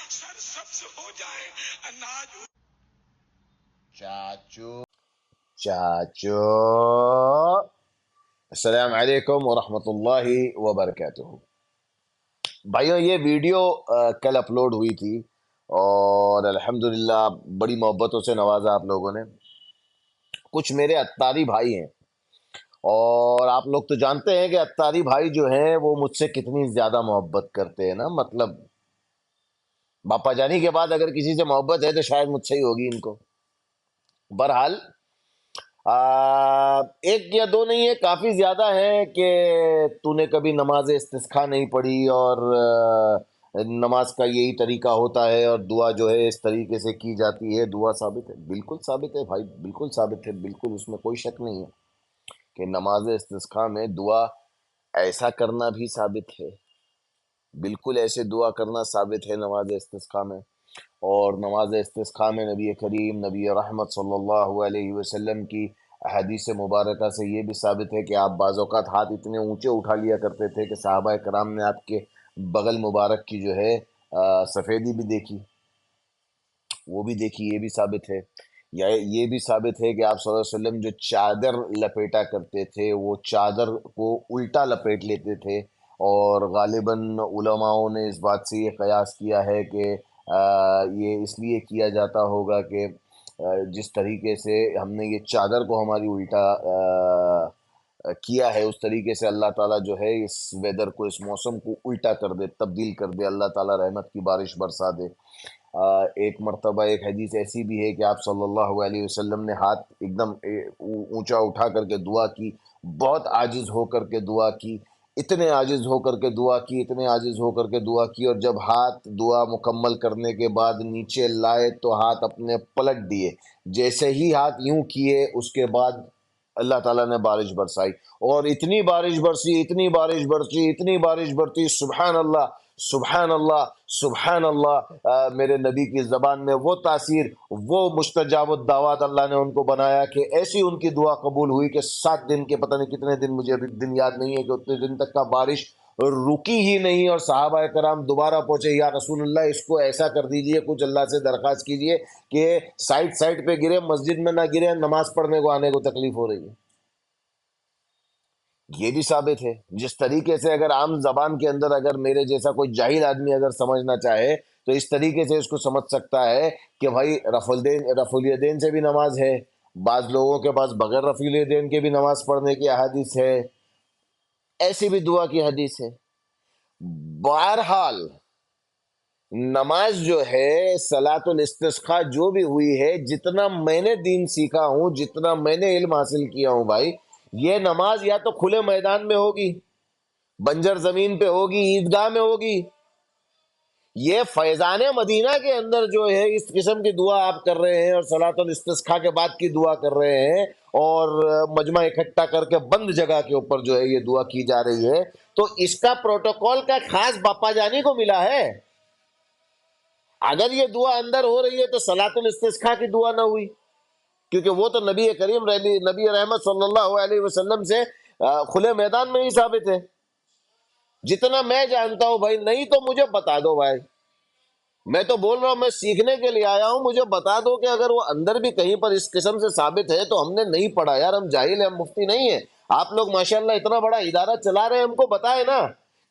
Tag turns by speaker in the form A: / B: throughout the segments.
A: سرسبز ہو جائے اناج.
B: چاچو السلام علیکم ورحمۃ اللہ وبرکاتہ. بھائیوں یہ ویڈیو کل اپلوڈ ہوئی تھی اور الحمدللہ بڑی محبتوں سے نوازا آپ لوگوں نے. کچھ میرے اتاری بھائی ہیں اور آپ لوگ تو جانتے ہیں کہ اتاری بھائی جو ہیں وہ مجھ سے کتنی زیادہ محبت کرتے ہیں نا. مطلب باپا جانی کے بعد اگر کسی سے محبت ہے تو شاید مجھ سے ہی ہوگی ان کو. بہرحال ایک یا دو نہیں ہے، کافی زیادہ ہے کہ تو نے کبھی نماز استسقاء نہیں پڑھی اور نماز کا یہی طریقہ ہوتا ہے اور دعا جو ہے اس طریقے سے کی جاتی ہے. دعا ثابت ہے، بالکل ثابت ہے بھائی، بالکل ثابت ہے، بالکل اس میں کوئی شک نہیں ہے کہ نماز استسقاء میں دعا ایسا کرنا بھی ثابت ہے. بالکل ایسے دعا کرنا ثابت ہے نماز استسقاء میں. اور نماز استسقاء میں نبی کریم نبی رحمت صلی اللہ علیہ وسلم کی حدیث مبارکہ سے یہ بھی ثابت ہے کہ آپ بعض اوقات ہاتھ اتنے اونچے اٹھا لیا کرتے تھے کہ صحابہ کرام نے آپ کے بغل مبارک کی جو ہے سفیدی بھی دیکھی، وہ بھی دیکھی. یہ بھی ثابت ہے. یا یہ بھی ثابت ہے کہ آپ صلی اللہ علیہ وسلم جو چادر لپیٹا کرتے تھے وہ چادر کو الٹا لپیٹ لیتے تھے. اور غالباً علماؤں نے اس بات سے یہ قیاس کیا ہے کہ یہ اس لیے کیا جاتا ہوگا کہ جس طریقے سے ہم نے یہ چادر کو ہماری الٹا کیا ہے اس طریقے سے اللہ تعالیٰ جو ہے اس ویدر کو، اس موسم کو الٹا کر دے، تبدیل کر دے، اللہ تعالیٰ رحمت کی بارش برسا دے. ایک مرتبہ ایک حدیث ایسی بھی ہے کہ آپ صلی اللہ علیہ وسلم نے ہاتھ ایک دم اونچا اٹھا کر کے دعا کی، بہت عاجز ہو کر کے دعا کی، اتنے عاجز ہو کر کے دعا کی، اتنے عاجز ہو کر کے دعا کی. اور جب ہاتھ دعا مکمل کرنے کے بعد نیچے لائے تو ہاتھ اپنے پلٹ دیے. جیسے ہی ہاتھ یوں کیے اس کے بعد اللہ تعالیٰ نے بارش برسائی. اور اتنی بارش برسی، اتنی بارش برسی، اتنی بارش برسی، سبحان اللہ سبحان اللہ سبحان اللہ. میرے نبی کی زبان میں وہ تاثیر، وہ مستجاب الدعوات اللہ نے ان کو بنایا کہ ایسی ان کی دعا قبول ہوئی کہ 7 دن کے، پتہ نہیں کتنے دن، مجھے ابھی دن یاد نہیں ہے، کہ اتنے دن تک کا بارش رکی ہی نہیں. اور صحابہ کرام دوبارہ پہنچے، یا رسول اللہ اس کو ایسا کر دیجئے، کچھ اللہ سے درخواست کیجئے کہ سائڈ پہ گرے، مسجد میں نہ گرے، نماز پڑھنے کو آنے کو تکلیف ہو رہی ہے. یہ بھی ثابت ہے. جس طریقے سے اگر عام زبان کے اندر اگر میرے جیسا کوئی جاہل آدمی اگر سمجھنا چاہے تو اس طریقے سے اس کو سمجھ سکتا ہے کہ بھائی رفع الیدین سے بھی نماز ہے. بعض لوگوں کے پاس بغیر رفع الیدین کے بھی نماز پڑھنے کی احادیث ہے، ایسی بھی دعا کی حدیث ہے. بہرحال نماز جو ہے صلاۃ الاستسقاء جو بھی ہوئی ہے، جتنا میں نے دین سیکھا ہوں، جتنا میں نے علم حاصل کیا ہوں بھائی، یہ نماز یا تو کھلے میدان میں ہوگی، بنجر زمین پہ ہوگی، عیدگاہ میں ہوگی. یہ فیضان مدینہ کے اندر جو ہے اس قسم کی دعا آپ کر رہے ہیں اور صلاۃ الاستسقاء کے بعد کی دعا کر رہے ہیں اور مجمع اکٹھا کر کے بند جگہ کے اوپر جو ہے یہ دعا کی جا رہی ہے، تو اس کا پروٹوکول کا خاص باپا جانی کو ملا ہے. اگر یہ دعا اندر ہو رہی ہے تو صلاۃ الاستسقاء کی دعا نہ ہوئی، کیونکہ وہ تو نبی کریم نبی رحمت صلی اللہ علیہ وسلم سے کھلے میدان میں ہی ثابت ہے. جتنا میں جانتا ہوں بھائی، نہیں تو مجھے بتا دو بھائی، میں تو بول رہا ہوں، میں سیکھنے کے لیے آیا ہوں، مجھے بتا دو کہ اگر وہ اندر بھی کہیں پر اس قسم سے ثابت ہے تو ہم نے نہیں پڑھا یار، ہم جاہل ہیں، ہم مفتی نہیں ہیں. آپ لوگ ماشاءاللہ اتنا بڑا ادارہ چلا رہے ہیں، ہم کو بتائے نا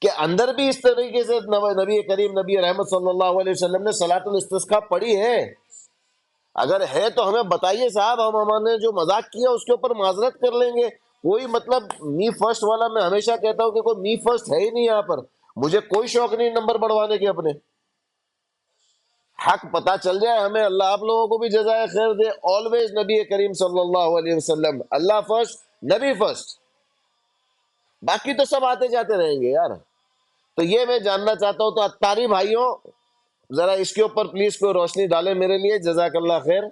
B: کہ اندر بھی اس طریقے سے نبی کریم نبی رحمت صلی اللہ علیہ وسلم نے صلاۃ الاستسقاء پڑھی ہے. اگر ہے تو ہمیں بتائیے صاحب، ہم نے جو مذاق کیا اس کے اوپر معذرت کر لیں گے. کوئی مطلب می فرسٹ والا، میں ہمیشہ کہتا ہوں کہ کوئی می فرسٹ ہے ہی نہیں یہاں پر. مجھے کوئی شوق نہیں نمبر بڑھوانے کے، اپنے حق پتا چل جائے ہمیں. اللہ آپ لوگوں کو بھی جزائے خیر دے. آلویز نبی کریم صلی اللہ علیہ وسلم، اللہ فرسٹ، نبی فرسٹ، باقی تو سب آتے جاتے رہیں گے یار. تو یہ میں جاننا چاہتا ہوں. تو اتاری بھائیوں ذرا اس کے اوپر پلیز کوئی روشنی ڈالے میرے لیے، جزاک اللہ خیر.